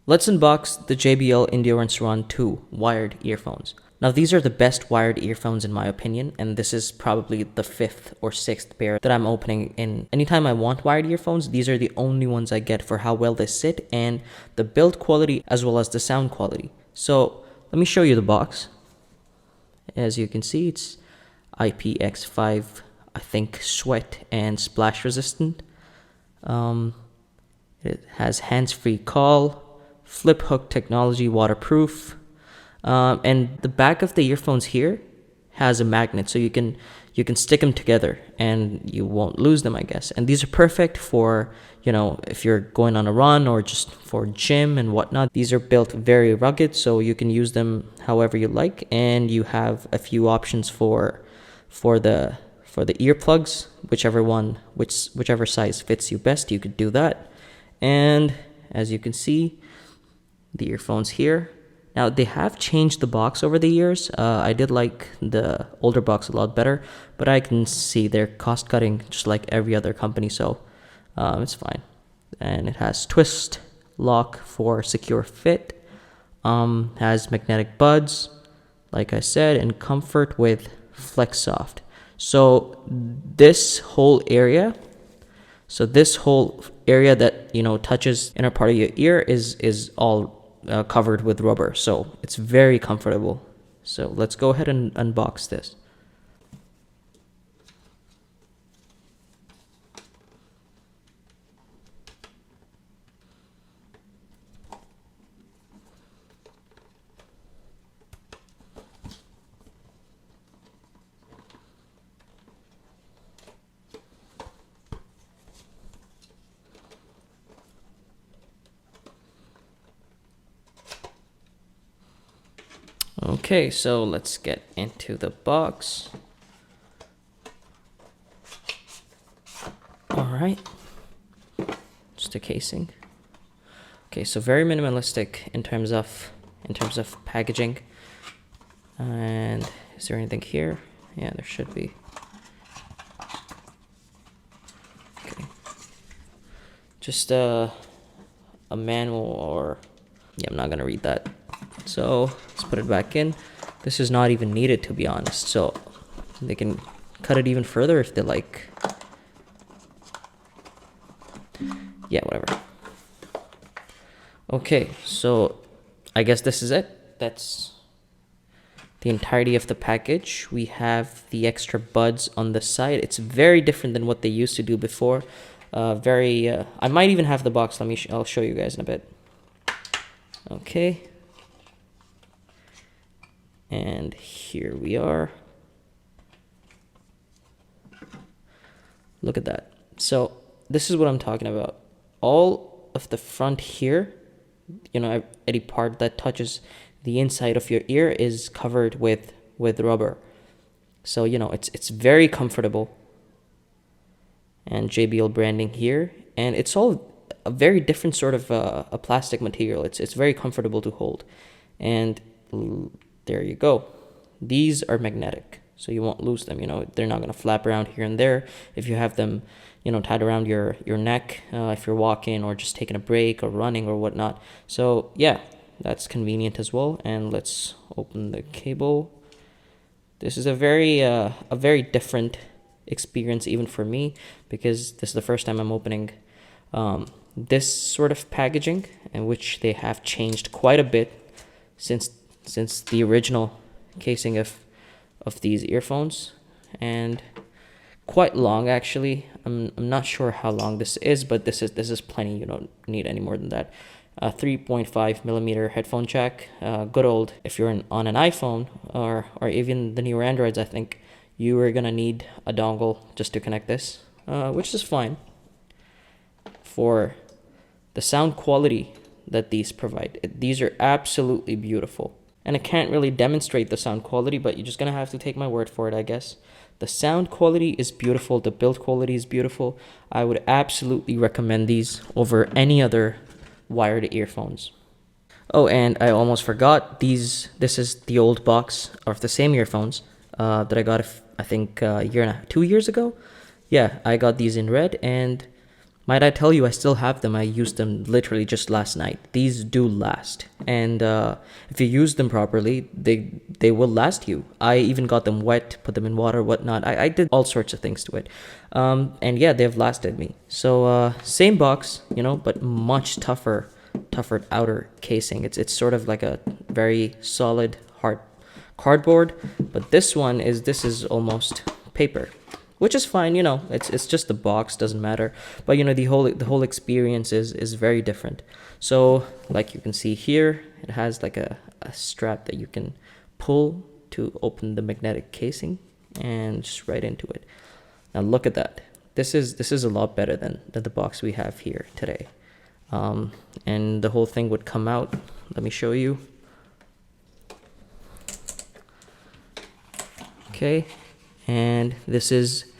Let's unbox the JBL Endurance Run 2 wired earphones. Now these are the best wired earphones in my opinion, and this is probably the 5th or 6th pair that I'm opening in. Anytime I want wired earphones, these are the only ones I get for how well they sit and the build quality as well as the sound quality. So let me show you the box. As you can see, it's IPX5, I think sweat and splash resistant. It has hands-free call, FlipHook technology, waterproof, and the back of the earphones here has a magnet, so you can stick them together and you won't lose them, I guess. And these are perfect for, you know, if you're going on a run or just for gym and whatnot. These are built very rugged, so you can use them however you like, and you have a few options for the earplugs, whichever size fits you best. You could do that. And as you can see, the earphones here. Now they have changed the box over the years. I did like the older box a lot better, but I can see they're cost cutting just like every other company, so it's fine. And it has twist lock for secure fit, has magnetic buds, like I said, and comfort with FlexSoft. So this whole area that, you know, touches inner part of your ear is all covered with rubber, so it's very comfortable. So let's go ahead and unbox this. Okay, so let's get into the box. All right, just a casing. Okay, so very minimalistic in terms of packaging. And is there anything here? Yeah, there should be. Okay, just a manual, or yeah, I'm not gonna read that. So let's put it back in. This is not even needed, to be honest, so they can cut it even further if they like. Yeah, whatever. Okay, so I guess this is it. That's the entirety of the package. We have the extra buds on the side. It's very different than what they used to do before. I might even have the box. I'll show you guys in a bit. Okay. And here we are. Look at that. So this is what I'm talking about. All of the front here, you know, any part that touches the inside of your ear is covered with rubber. So, you know, it's very comfortable. And JBL branding here, and it's all a very different sort of a plastic material. It's very comfortable to hold. And there you go. These are magnetic, so you won't lose them. You know, they're not going to flap around here and there if you have them, you know, tied around your neck if you're walking or just taking a break or running or whatnot. So yeah, that's convenient as well. And let's open the cable. This is a very different experience even for me, because this is the first time I'm opening this sort of packaging, in which they have changed quite a bit since the original casing of these earphones, and quite long actually. I'm not sure how long this is, but this is plenty. You don't need any more than that. 3.5 millimeter headphone jack. Good old, if you're on an iPhone or even the newer Androids, I think you are gonna need a dongle just to connect this, which is fine. For the sound quality that these provide, these are absolutely beautiful. And I can't really demonstrate the sound quality, but you're just gonna have to take my word for it, I guess. The sound quality is beautiful. The build quality is beautiful. I would absolutely recommend these over any other wired earphones. Oh, and I almost forgot, this is the old box of the same earphones that I got, I think, 2 years ago. Yeah, I got these in red, and Might I tell you, I still have them. I used them literally just last night. These do last, and if you use them properly, they will last you. I even got them wet, put them in water, whatnot. I did all sorts of things to it, and yeah, they've lasted me. So same box, you know, but much tougher outer casing. It's sort of like a very solid hard cardboard, but this is almost paper, which is fine. You know, it's just the box, doesn't matter. But you know, the whole experience is very different. So like you can see here, it has like a strap that you can pull to open the magnetic casing and just right into it. Now look at that. This is a lot better than the box we have here today. And the whole thing would come out. Let me show you. Okay, and this is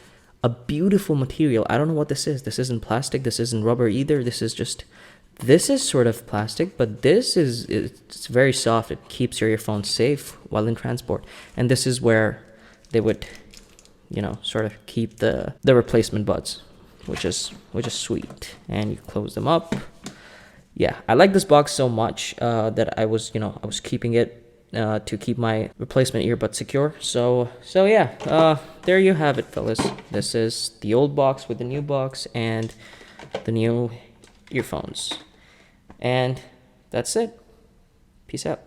a beautiful material. I don't know what this is. This isn't plastic. This isn't rubber either. This is sort of plastic, but it's very soft. It keeps your earphones safe while in transport. And this is where they would, you know, sort of keep the replacement buds, which is sweet. And you close them up. Yeah, I like this box so much that I was keeping it to keep my replacement earbud secure. So yeah, there you have it, fellas. This is the old box with the new box and the new earphones. And that's it. Peace out.